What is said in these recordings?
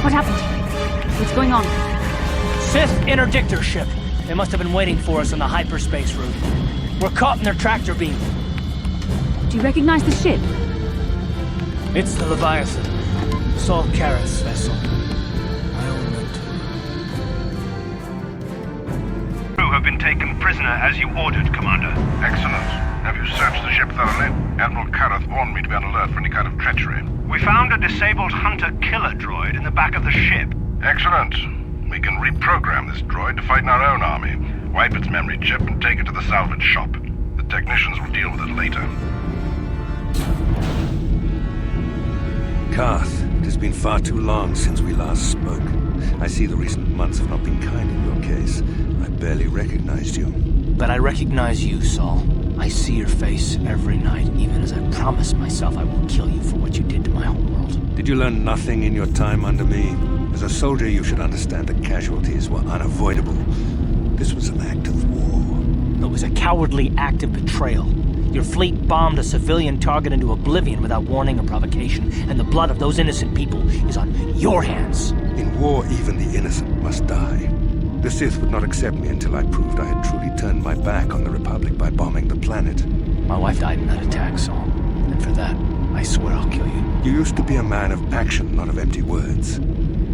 What happened? What's going on? Sith interdictor ship. They must have been waiting for us on the hyperspace route. We're caught in their tractor beam. Do you recognize the ship? It's the Leviathan. Saul Kara's vessel. I own them too. Crew have been taken prisoner as you ordered, Commander. Excellent. Have you searched the ship thoroughly? Admiral Karath warned me to be on alert for any kind of treachery. We found a disabled hunter-killer droid in the back of the ship. Excellent. We can reprogram this droid to fight in our own army, wipe its memory chip, and take it to the salvage shop. The technicians will deal with it later. Karth, it has been far too long since we last spoke. I see the recent months have not been kind in your case. I barely recognized you. But I recognize you, Saul. I see your face every night, even as I promised myself I will kill you for what you did to my homeworld. Did you learn nothing in your time under me? As a soldier, you should understand that casualties were unavoidable. This was an act of war. It was a cowardly act of betrayal. Your fleet bombed a civilian target into oblivion without warning or provocation, and the blood of those innocent people is on your hands. In war, even the innocent must die. The Sith would not accept me until I proved I had truly turned my back on the Republic by bombing the planet. My wife died in that attack, Saul. And for that, I swear I'll kill you. You used to be a man of action, not of empty words.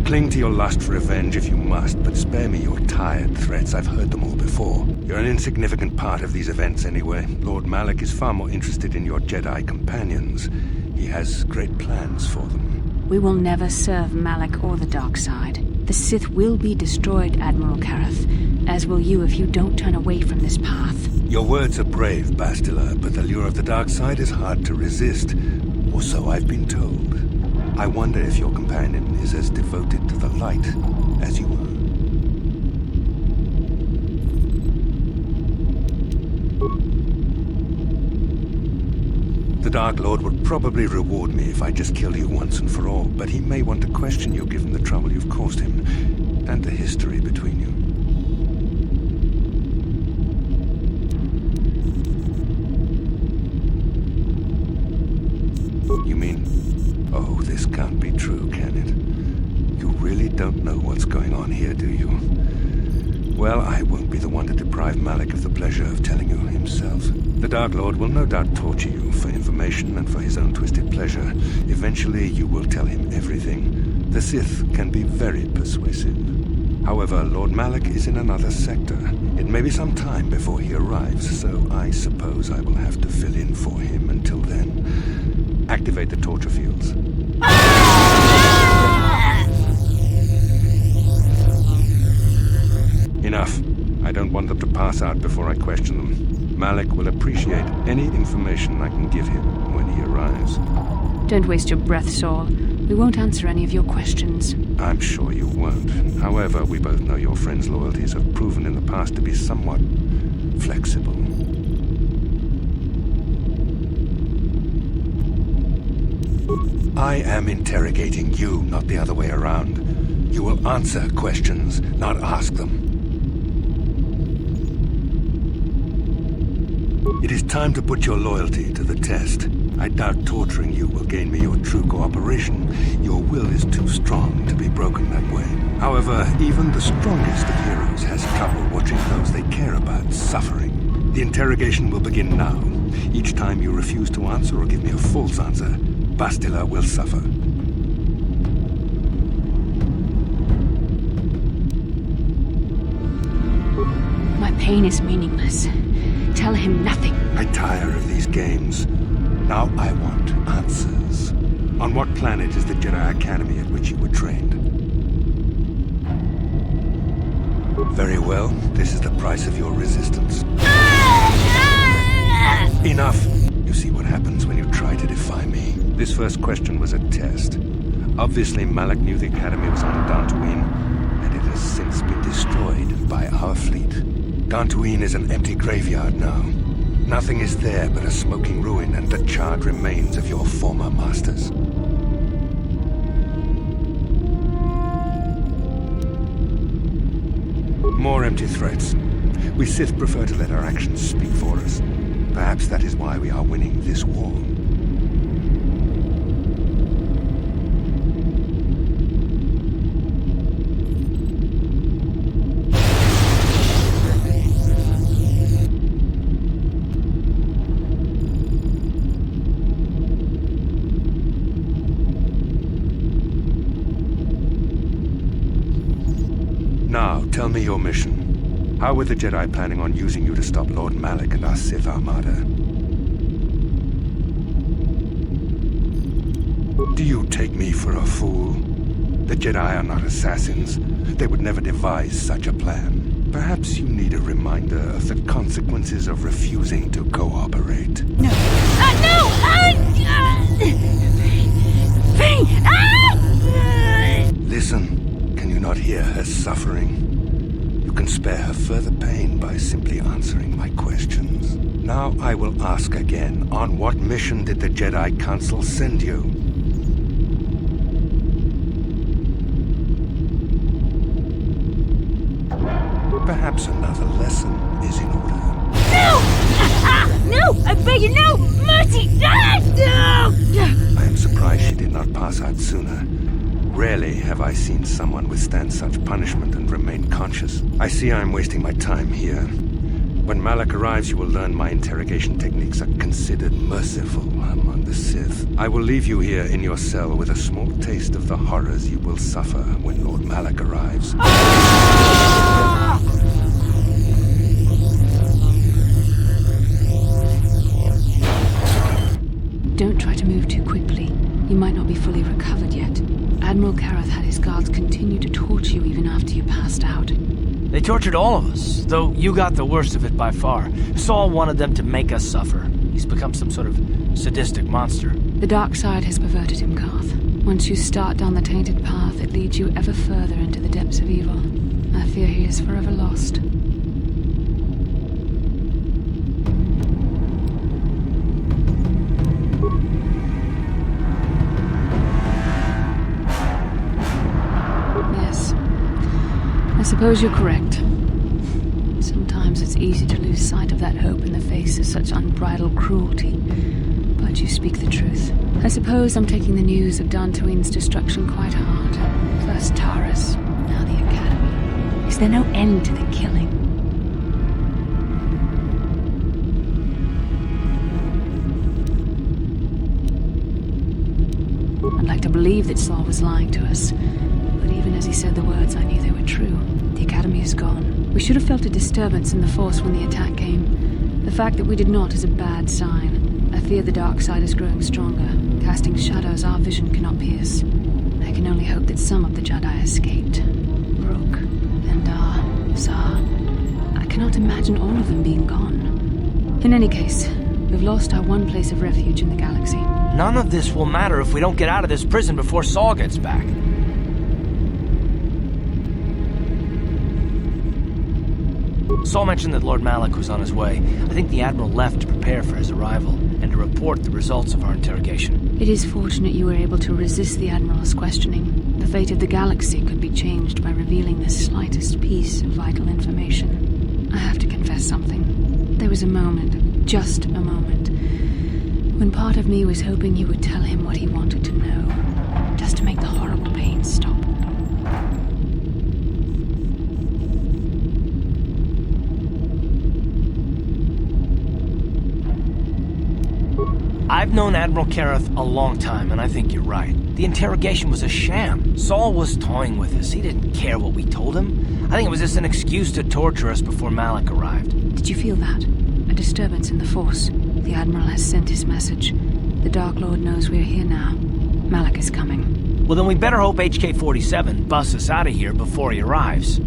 Cling to your lust for revenge if you must, but spare me your tired threats. I've heard them all before. You're an insignificant part of these events anyway. Lord Malak is far more interested in your Jedi companions. He has great plans for them. We will never serve Malak or the dark side. The Sith will be destroyed, Admiral Karath, as will you if you don't turn away from this path. Your words are brave, Bastila, but the lure of the dark side is hard to resist. Or so I've been told. I wonder if your companion is as devoted to the light as you are. The Dark Lord would probably reward me if I just killed you once and for all, but he may want to question you given the trouble you've caused him, and the history between you. You mean... Oh, this can't be true, can it? You really don't know what's going on here, do you? Well, I won't be the one to deprive Malak of the pleasure of telling you himself. The Dark Lord will no doubt torture you for information and for his own twisted pleasure. Eventually, you will tell him everything. The Sith can be very persuasive. However, Lord Malak is in another sector. It may be some time before he arrives, so I suppose I will have to fill in for him until then. Activate the torture fields. Enough. I don't want them to pass out before I question them. Malak will appreciate any information I can give him when he arrives. Don't waste your breath, Saul. We won't answer any of your questions. I'm sure you won't. However, we both know your friend's loyalties have proven in the past to be somewhat flexible. I am interrogating you, not the other way around. You will answer questions, not ask them. It is time to put your loyalty to the test. I doubt torturing you will gain me your true cooperation. Your will is too strong to be broken that way. However, even the strongest of heroes has trouble watching those they care about suffering. The interrogation will begin now. Each time you refuse to answer or give me a false answer, Bastila will suffer. My pain is meaningless. Tell him nothing. I tire of these games. Now I want answers. On what planet is the Jedi Academy at which you were trained? Very well. This is the price of your resistance. Enough! You see what happens when you try to defy me. This first question was a test. Obviously, Malak knew the Academy was on Dantooine, and it has since been destroyed by our fleet. Dantooine is an empty graveyard now. Nothing is there but a smoking ruin and the charred remains of your former masters. More empty threats. We Sith prefer to let our actions speak for us. Perhaps that is why we are winning this war. Tell me your mission. How were the Jedi planning on using you to stop Lord Malak and our Sith Armada? Do you take me for a fool? The Jedi are not assassins. They would never devise such a plan. Perhaps you need a reminder of the consequences of refusing to cooperate. No. No! Ving! Listen, can you not hear her suffering? You can spare her further pain by simply answering my questions. Now I will ask again, on what mission did the Jedi Council send you? Perhaps another lesson is in order. No! No! I beg you, no! Mercy! No! I am surprised she did not pass out sooner. Rarely have I seen someone withstand such punishment and remain conscious. I see I am wasting my time here. When Malak arrives, you will learn my interrogation techniques are considered merciful among the Sith. I will leave you here in your cell with a small taste of the horrors you will suffer when Lord Malak arrives. Don't try to move too quickly. You might not be fully recovered yet. Admiral Kareth had his guards continue to torture you even after you passed out. They tortured all of us, though you got the worst of it by far. Saul wanted them to make us suffer. He's become some sort of sadistic monster. The dark side has perverted him, Karth. Once you start down the tainted path, it leads you ever further into the depths of evil. I fear he is forever lost. Yes. I suppose you're correct. Sometimes it's easy to lose sight of that hope in the face of such unbridled cruelty. But you speak the truth. I suppose I'm taking the news of Dantooine's destruction quite hard. First Taras, now the Academy. Is there no end to the killing? I'd like to believe that Saul was lying to us. But even as he said the words, I knew they were true. The Academy is gone. We should have felt a disturbance in the Force when the attack came. The fact that we did not is a bad sign. I fear the dark side is growing stronger, casting shadows our vision cannot pierce. I can only hope that some of the Jedi escaped. Rook, Endar, Zar. I cannot imagine all of them being gone. In any case, we've lost our one place of refuge in the galaxy. None of this will matter if we don't get out of this prison before Saul gets back. Saul mentioned that Lord Malak was on his way. I think the Admiral left to prepare for his arrival and to report the results of our interrogation. It is fortunate you were able to resist the Admiral's questioning. The fate of the galaxy could be changed by revealing the slightest piece of vital information. I have to confess something. There was a moment, just a moment, when part of me was hoping you would tell him what he wanted to know, just to make the horrible pain stop. I've known Admiral Kareth a long time, and I think you're right. The interrogation was a sham. Saul was toying with us. He didn't care what we told him. I think it was just an excuse to torture us before Malak arrived. Did you feel that? A disturbance in the Force. The Admiral has sent his message. The Dark Lord knows we're here now. Malak is coming. Well, then we better hope HK-47 busts us out of here before he arrives.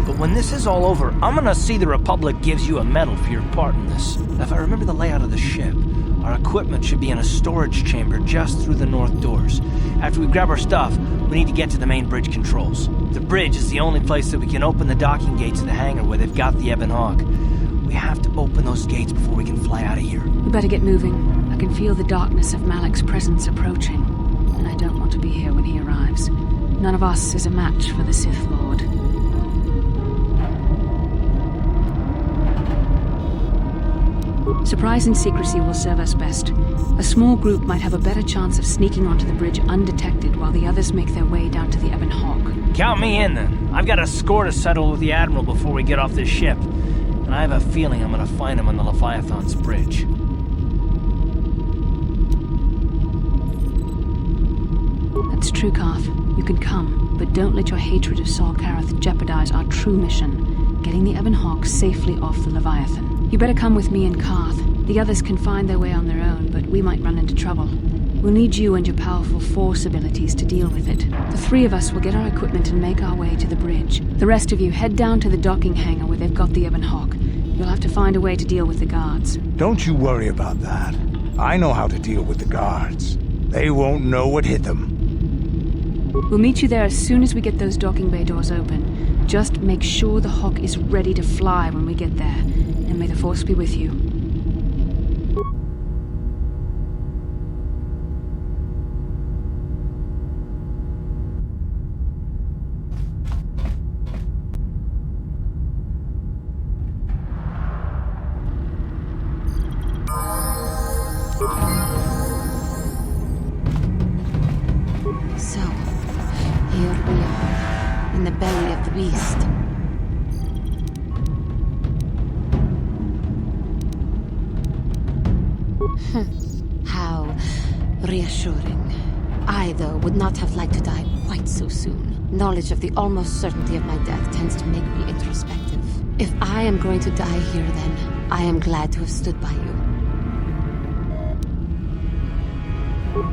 But when this is all over, I'm gonna see the Republic gives you a medal for your part in this. If I remember the layout of the ship, our equipment should be in a storage chamber just through the north doors. After we grab our stuff, we need to get to the main bridge controls. The bridge is the only place that we can open the docking gates of the hangar where they've got the Ebon Hawk. We have to open those gates before we can fly out of here. We better get moving. I can feel the darkness of Malik's presence approaching, and I don't want to be here when he arrives. None of us is a match for the Sith Lord. Surprise and secrecy will serve us best. A small group might have a better chance of sneaking onto the bridge undetected while the others make their way down to the Ebon Hawk. Count me in, then. I've got a score to settle with the Admiral before we get off this ship. And I have a feeling I'm gonna find him on the Leviathan's bridge. That's true, Carth. You can come, but don't let your hatred of Saul Karath jeopardize our true mission, getting the Ebon Hawk safely off the Leviathan. You better come with me and Carth. The others can find their way on their own, but we might run into trouble. We'll need you and your powerful Force abilities to deal with it. The three of us will get our equipment and make our way to the bridge. The rest of you head down to the docking hangar where they've got the Ebon Hawk. You'll have to find a way to deal with the guards. Don't you worry about that. I know how to deal with the guards. They won't know what hit them. We'll meet you there as soon as we get those docking bay doors open. Just make sure the Hawk is ready to fly when we get there. And may the Force be with you. So, here we are, in the belly of the beast. How reassuring. I, though, would not have liked to die quite so soon. Knowledge of the almost certainty of my death tends to make me introspective. If I am going to die here, then I am glad to have stood by you.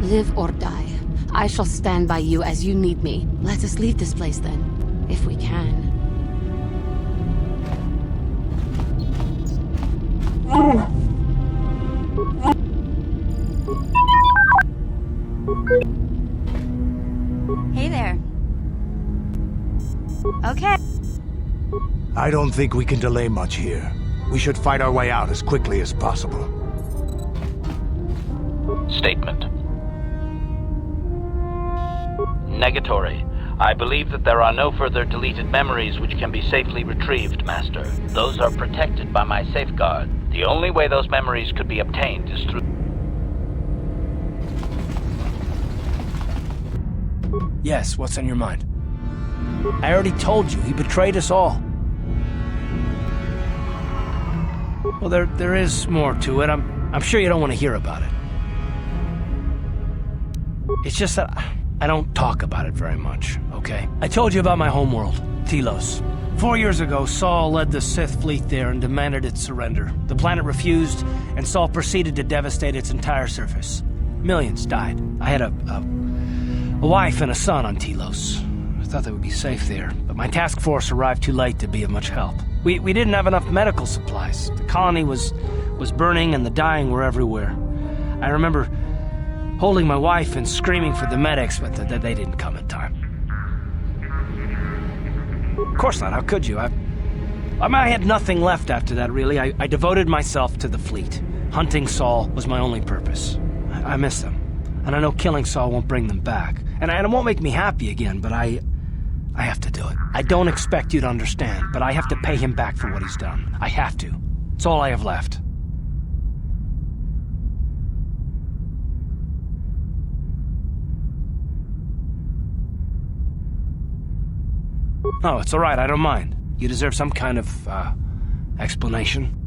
Live or die, I shall stand by you as you need me. Let us leave this place, then, if we can. Hey there. Okay. I don't think we can delay much here. We should fight our way out as quickly as possible. Statement. Negatory. I believe that there are no further deleted memories which can be safely retrieved, Master. Those are protected by my safeguard. The only way those memories could be obtained is through... Yes, what's on your mind? I already told you, he betrayed us all. Well, there is more to it. I'm sure you don't want to hear about it. It's just that I don't talk about it very much, okay? I told you about my homeworld, Telos. 4 years ago, Saul led the Sith fleet there and demanded its surrender. The planet refused, and Saul proceeded to devastate its entire surface. Millions died. I had a wife and a son on Telos. I thought they would be safe there, but my task force arrived too late to be of much help. We didn't have enough medical supplies. The colony was burning and the dying were everywhere. I remember holding my wife and screaming for the medics, but they didn't come in time. Of course not, how could you? I had nothing left after that, really. I devoted myself to the fleet. Hunting Saul was my only purpose. I miss them, and I know killing Saul won't bring them back. And it won't make me happy again, but I have to do it. I don't expect you to understand, but I have to pay him back for what he's done. I have to. It's all I have left. Oh, it's all right, I don't mind. You deserve some kind of, explanation.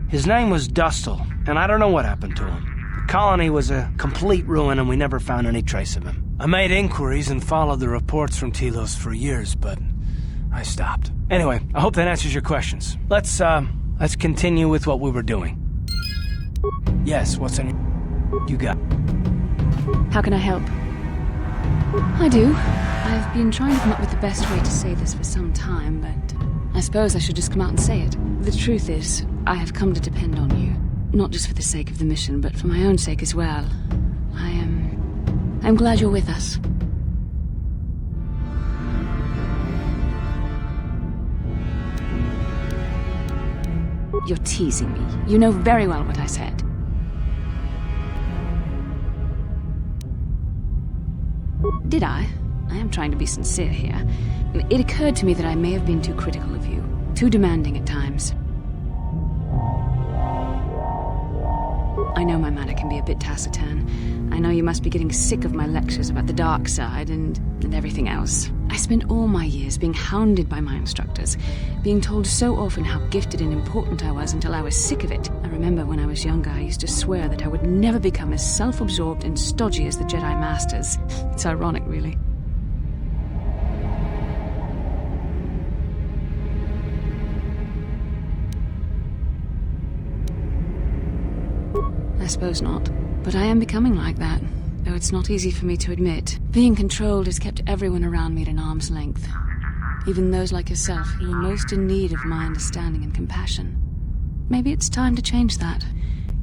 His name was Dustle, and I don't know what happened to him. The colony was a complete ruin, and we never found any trace of him. I made inquiries and followed the reports from Telos for years, but I stopped. Anyway, I hope that answers your questions. Let's continue with what we were doing. Yes, what's on your... You got... How can I help? I do. I've been trying to come up with the best way to say this for some time, but I suppose I should just come out and say it. The truth is, I have come to depend on you. Not just for the sake of the mission, but for my own sake as well. I'm glad you're with us. You're teasing me. You know very well what I said. Did I? I am trying to be sincere here. It occurred to me that I may have been too critical of you. Too demanding at times. I know my manner can be a bit taciturn. I know you must be getting sick of my lectures about the dark side and everything else. I spent all my years being hounded by my instructors, being told so often how gifted and important I was until I was sick of it. I remember when I was younger, I used to swear that I would never become as self-absorbed and stodgy as the Jedi Masters. It's ironic, really. I suppose not. But I am becoming like that, though it's not easy for me to admit. Being controlled has kept everyone around me at an arm's length. Even those like yourself who are most in need of my understanding and compassion. Maybe it's time to change that.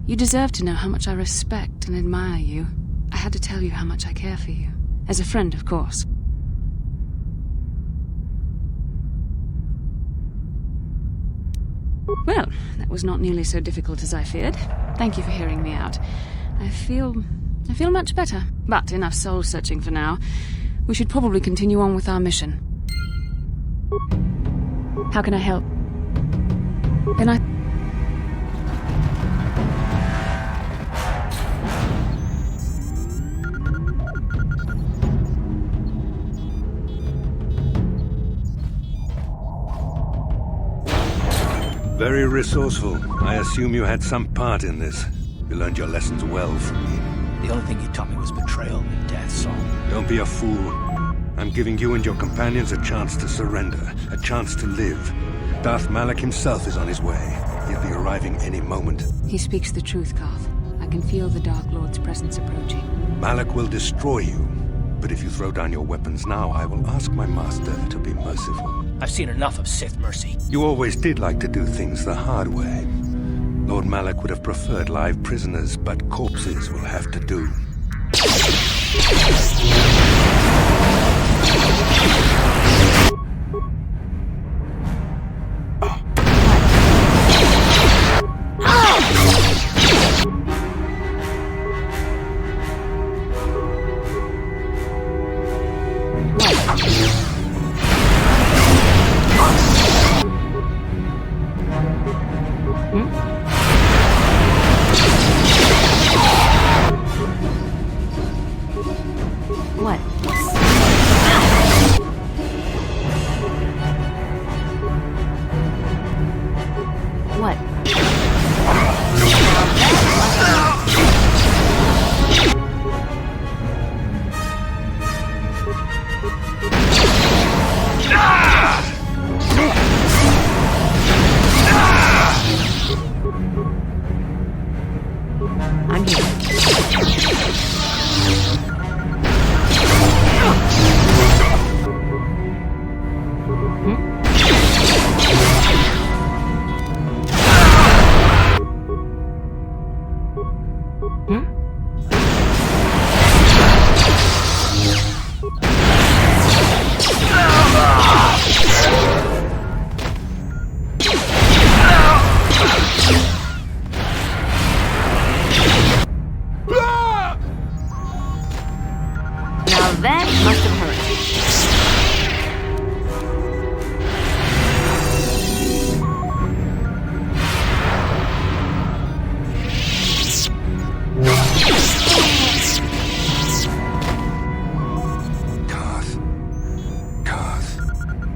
You deserve to know how much I respect and admire you. I had to tell you how much I care for you. As a friend, of course. Well, that was not nearly so difficult as I feared. Thank you for hearing me out. I feel much better. But enough soul-searching for now. We should probably continue on with our mission. How can I help? Can I... Very resourceful. I assume you had some part in this. You learned your lessons well from me. The only thing you taught me was betrayal and death, Saul. Don't be a fool. I'm giving you and your companions a chance to surrender, a chance to live. Darth Malak himself is on his way. He'll be arriving any moment. He speaks the truth, Carth. I can feel the Dark Lord's presence approaching. Malak will destroy you. But if you throw down your weapons now, I will ask my master to be merciful. I've seen enough of Sith mercy. You always did like to do things the hard way. Lord Malak would have preferred live prisoners, but corpses will have to do.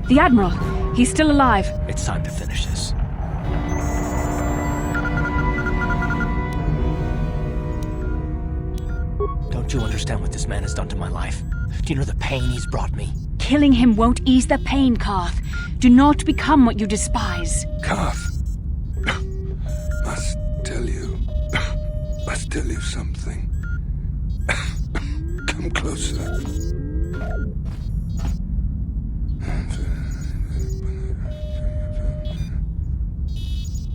The Admiral! He's still alive! It's time to finish this. Don't you understand what this man has done to my life? Do you know the pain he's brought me? Killing him won't ease the pain, Carth. Do not become what you despise. Carth. Must tell you something. Come closer.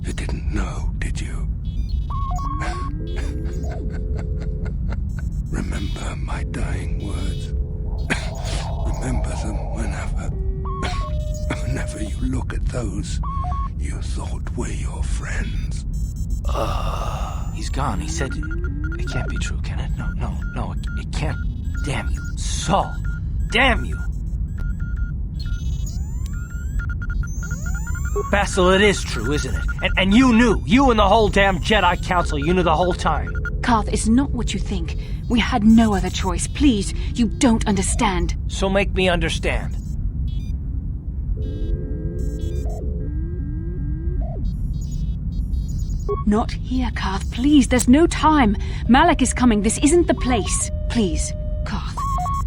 You didn't know, did you? Remember my dying words. Remember them whenever you look at those You thought we're your friends. He's gone. He said it can't be true, can it? No, it can't. Damn you, Saul. Damn you. Basil, it is true, isn't it? And you knew. You and the whole damn Jedi Council, you knew the whole time. Karth, it's not what you think. We had no other choice. Please, you don't understand. So make me understand. Not here, Karth. Please, there's no time. Malak is coming. This isn't the place. Please, Karth,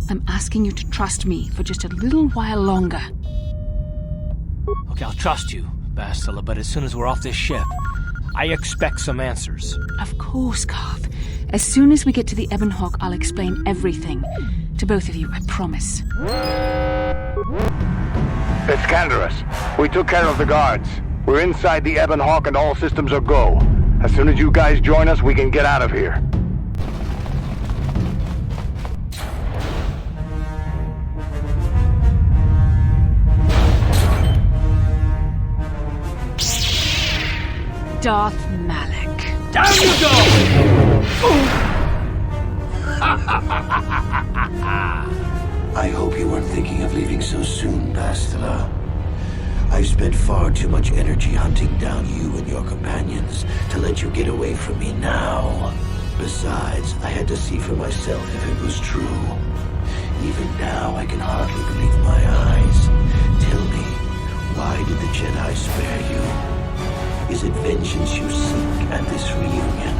I'm asking you to trust me for just a little while longer. Okay, I'll trust you, Bastila, but as soon as we're off this ship, I expect some answers. Of course, Karth. As soon as we get to the Ebon Hawk, I'll explain everything. To both of you, I promise. It's Canderous. We took care of the guards. We're inside the Ebon Hawk and all systems are go. As soon as you guys join us, we can get out of here. Darth Malak. Down you go! I hope you weren't thinking of leaving so soon, Bastila. I've spent far too much energy hunting down you and your companions to let you get away from me now. Besides, I had to see for myself if it was true. Even now, I can hardly believe my eyes. Tell me, why did the Jedi spare you? Is it vengeance you seek at this reunion?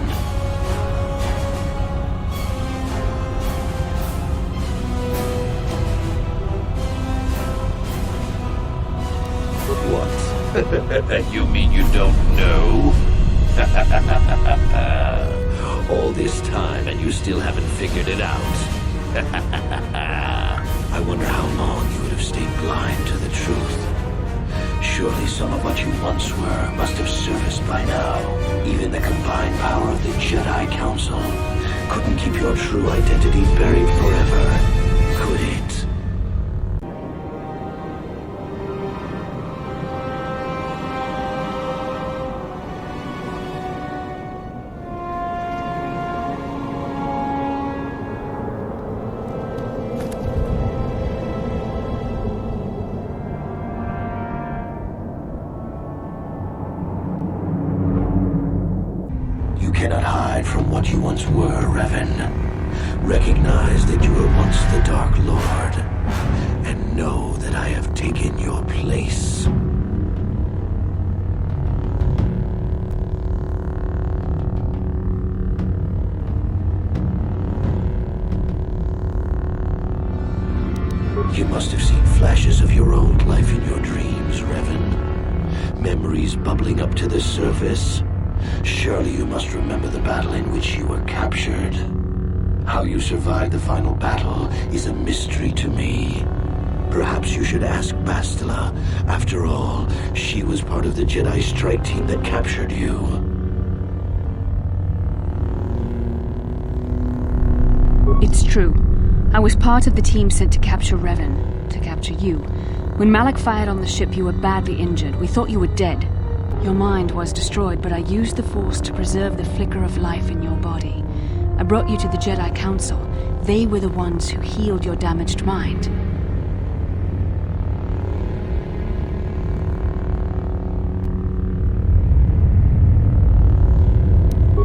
What? You mean you don't know? All this time and you still haven't figured it out. I wonder how long you would have stayed blind to the truth. Surely some of what you once were must have surfaced by now. Even the combined power of the Jedi Council couldn't keep your true identity buried forever, could it? Cannot hide from what you once were, Revan. Recognize that you were once the Dark Lord, and know that I have taken your place. You must have seen flashes of your old life in your dreams, Revan. Memories bubbling up to the surface. Surely you must remember the battle in which you were captured. How you survived the final battle is a mystery to me. Perhaps you should ask Bastila. After all, she was part of the Jedi strike team that captured you. It's true. I was part of the team sent to capture Revan, to capture you. When Malak fired on the ship, you were badly injured. We thought you were dead. Your mind was destroyed, but I used the Force to preserve the flicker of life in your body. I brought you to the Jedi Council. They were the ones who healed your damaged mind.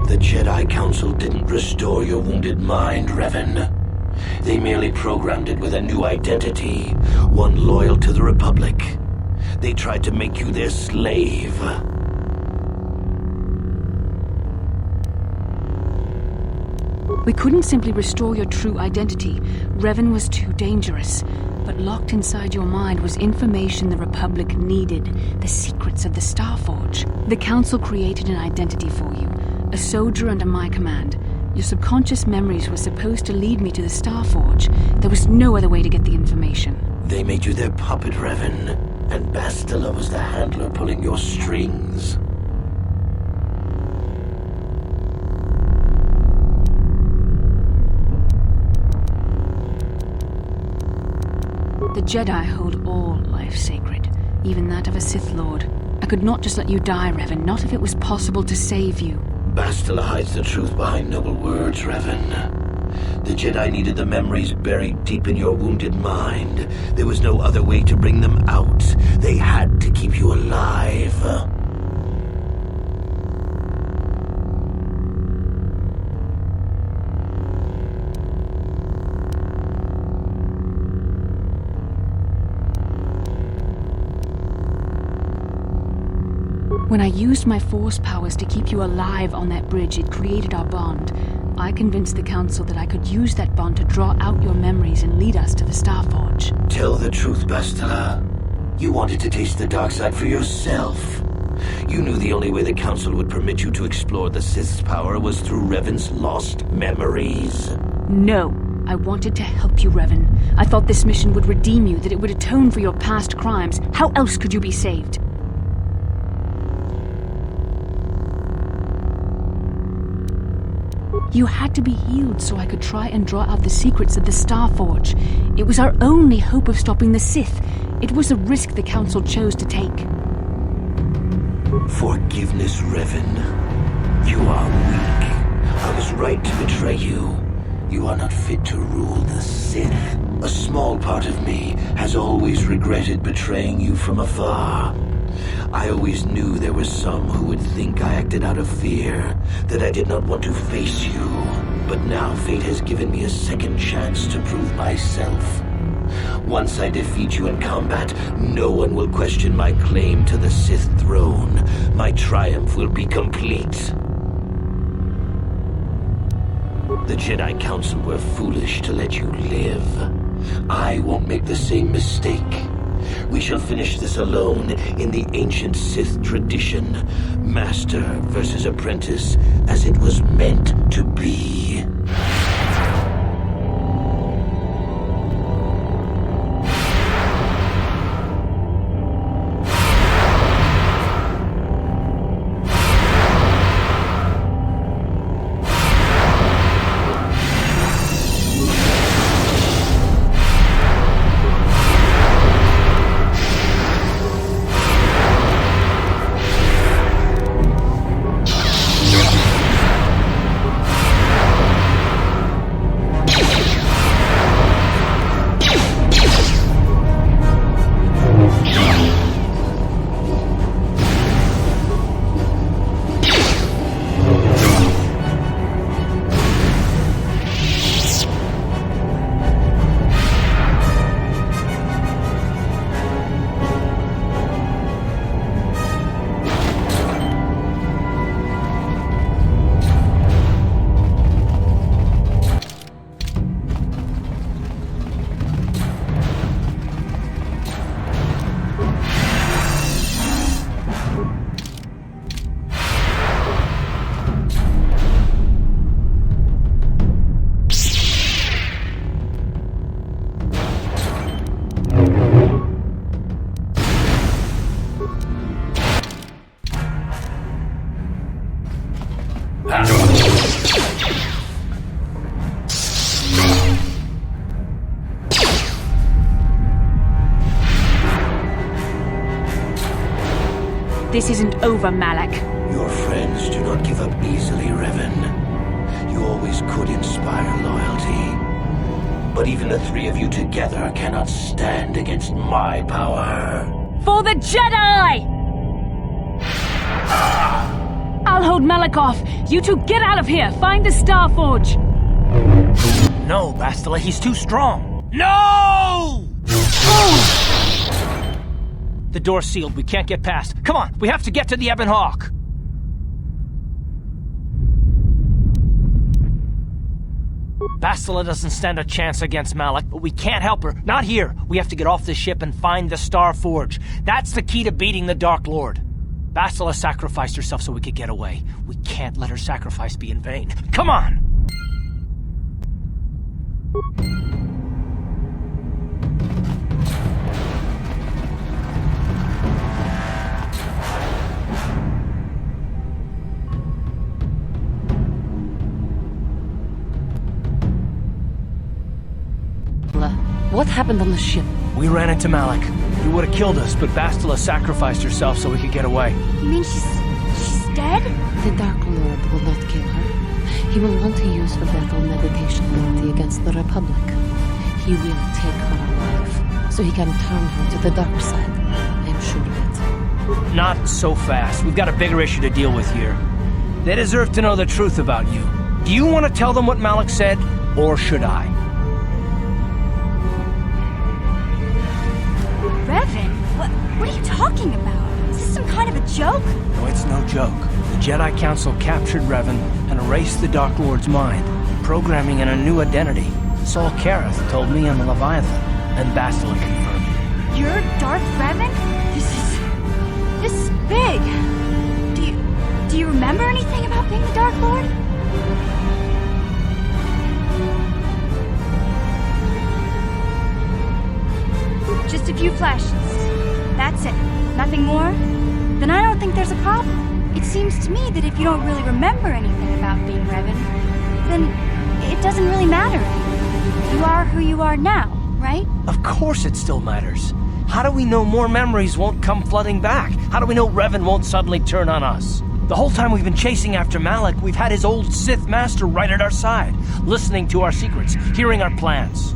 The Jedi Council didn't restore your wounded mind, Revan. They merely programmed it with a new identity, one loyal to the Republic. They tried to make you their slave. We couldn't simply restore your true identity. Revan was too dangerous. But locked inside your mind was information the Republic needed, the secrets of the Starforge. The Council created an identity for you, a soldier under my command. Your subconscious memories were supposed to lead me to the Starforge. There was no other way to get the information. They made you their puppet, Revan, and Bastila was the handler pulling your strings. The Jedi hold all life sacred, even that of a Sith Lord. I could not just let you die, Revan, not if it was possible to save you. Bastila hides the truth behind noble words, Revan. The Jedi needed the memories buried deep in your wounded mind. There was no other way to bring them out. They had to keep you alive. When I used my Force powers to keep you alive on that bridge, it created our bond. I convinced the Council that I could use that bond to draw out your memories and lead us to the Starforge. Tell the truth, Bastila. You wanted to taste the dark side for yourself. You knew the only way the Council would permit you to explore the Sith's power was through Revan's lost memories. No. I wanted to help you, Revan. I thought this mission would redeem you, that it would atone for your past crimes. How else could you be saved? You had to be healed so I could try and draw out the secrets of the Starforge. It was our only hope of stopping the Sith. It was a risk the Council chose to take. Forgiveness, Revan. You are weak. I was right to betray you. You are not fit to rule the Sith. A small part of me has always regretted betraying you from afar. I always knew there were some who would think I acted out of fear, that I did not want to face you. But now fate has given me a second chance to prove myself. Once I defeat you in combat, no one will question my claim to the Sith throne. My triumph will be complete. The Jedi Council were foolish to let you live. I won't make the same mistake. We shall finish this alone in the ancient Sith tradition. Master versus apprentice, as it was meant to be. This isn't over, Malak. Your friends do not give up easily, Revan. You always could inspire loyalty. But even the three of you together cannot stand against my power. For the Jedi! I'll hold Malak off. You two get out of here. Find the Starforge. No, Bastila, he's too strong. No! The door's sealed. We can't get past. Come on, we have to get to the Ebon Hawk. Bastila doesn't stand a chance against Malak, but we can't help her. Not here. We have to get off the ship and find the Starforge. That's the key to beating the Dark Lord. Bastila sacrificed herself so we could get away. We can't let her sacrifice be in vain. Come on! What happened on the ship? We ran into Malik. He would have killed us, but Bastila sacrificed herself so we could get away. You mean she's dead? The Dark Lord will not kill her. He will want to use her lethal meditation ability against the Republic. He will take her alive, so he can turn her to the dark side. I am sure of it. Not so fast. We've got a bigger issue to deal with here. They deserve to know the truth about you. Do you want to tell them what Malik said, or should I? Revan? What are you talking about? Is this some kind of a joke? No, it's no joke. The Jedi Council captured Revan and erased the Dark Lord's mind, programming in a new identity. Saul Kareth told me on the Leviathan, and Bastila confirmed. You're Darth Revan? This is big. Do you remember anything about being the Dark Lord? Just a few flashes. That's it. Nothing more? Then I don't think there's a problem. It seems to me that if you don't really remember anything about being Revan, then it doesn't really matter. You are who you are now, right? Of course it still matters. How do we know more memories won't come flooding back? How do we know Revan won't suddenly turn on us? The whole time we've been chasing after Malik, we've had his old Sith master right at our side, listening to our secrets, hearing our plans.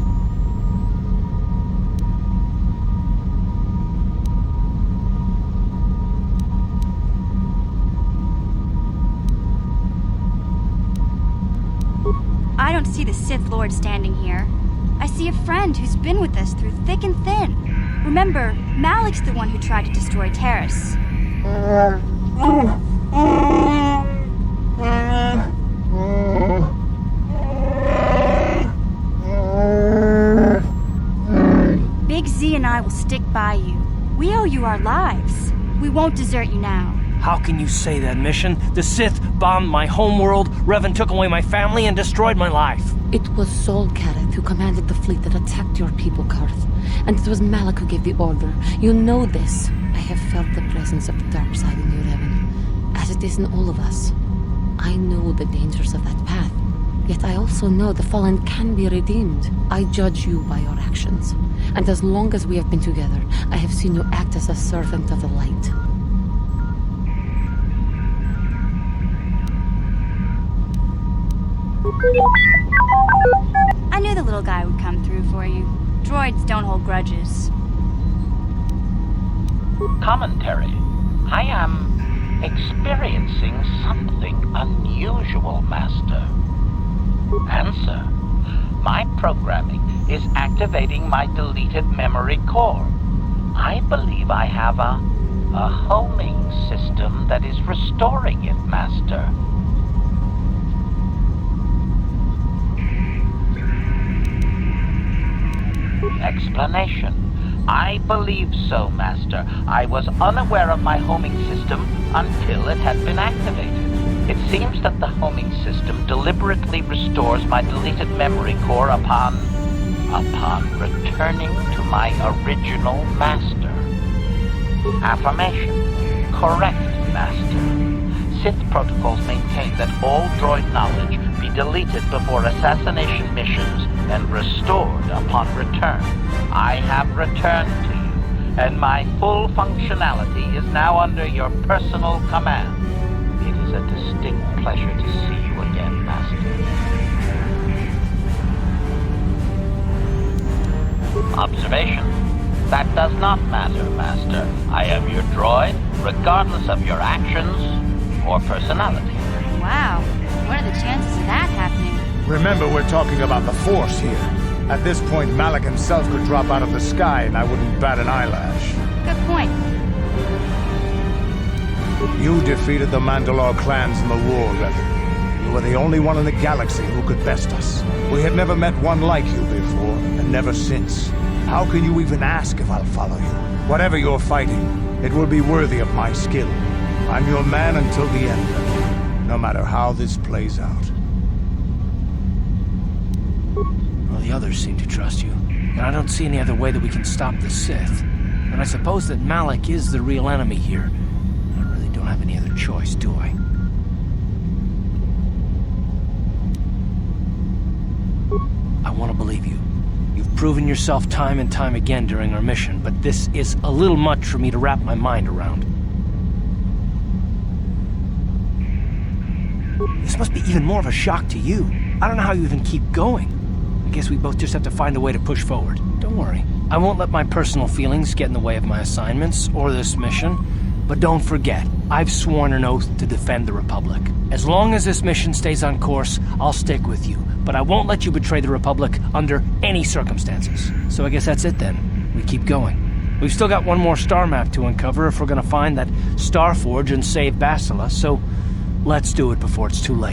I don't see the Sith Lord standing here. I see a friend who's been with us through thick and thin. Remember, Malik's the one who tried to destroy Terrace. Big Z and I will stick by you. We owe you our lives. We won't desert you now. How can you say that, Mission? The Sith bombed my homeworld, Revan took away my family, and destroyed my life. It was Saul Kareth who commanded the fleet that attacked your people, Karth. And it was Malik who gave the order. You know this. I have felt the presence of the dark side in you, Revan, as it is in all of us. I know the dangers of that path, yet I also know the fallen can be redeemed. I judge you by your actions, and as long as we have been together, I have seen you act as a servant of the light. I knew the little guy would come through for you. Droids don't hold grudges. Commentary. I am experiencing something unusual, Master. Answer. My programming is activating my deleted memory core. I believe I have a homing system that is restoring it, Master. Explanation. I believe so, Master. I was unaware of my homing system until it had been activated. It seems that the homing system deliberately restores my deleted memory core upon returning to my original master. Affirmation. Correct, Master. Sith protocols maintain that all droid knowledge be deleted before assassination missions and restored upon return. I have returned to you, and my full functionality is now under your personal command. It is a distinct pleasure to see you again, Master. Observation. That does not matter, Master. I am your droid, regardless of your actions or personality. Wow. What are the chances of that happening? Remember, we're talking about the Force here. At this point, Malik himself could drop out of the sky and I wouldn't bat an eyelash. Good point. You defeated the Mandalore clans in the war, Revan. You were the only one in the galaxy who could best us. We had never met one like you before, and never since. How can you even ask if I'll follow you? Whatever you're fighting, it will be worthy of my skill. I'm your man until the end, Revan, no matter how this plays out. Well, the others seem to trust you, and I don't see any other way that we can stop the Sith. And I suppose that Malik is the real enemy here. I really don't have any other choice, do I? I want to believe you. You've You've proven yourself time and time again during our mission, but this is a little much for me to wrap my mind around. This must be even more of a shock to you. I don't know how you even keep going. I guess we both just have to find a way to push forward. Don't worry. I won't let my personal feelings get in the way of my assignments or this mission. But don't forget, I've sworn an oath to defend the Republic. As long as this mission stays on course, I'll stick with you. But I won't let you betray the Republic under any circumstances. So I guess that's it then. We keep going. We've still got one more star map to uncover if we're gonna find that Starforge and save Bastila, so let's do it before it's too late.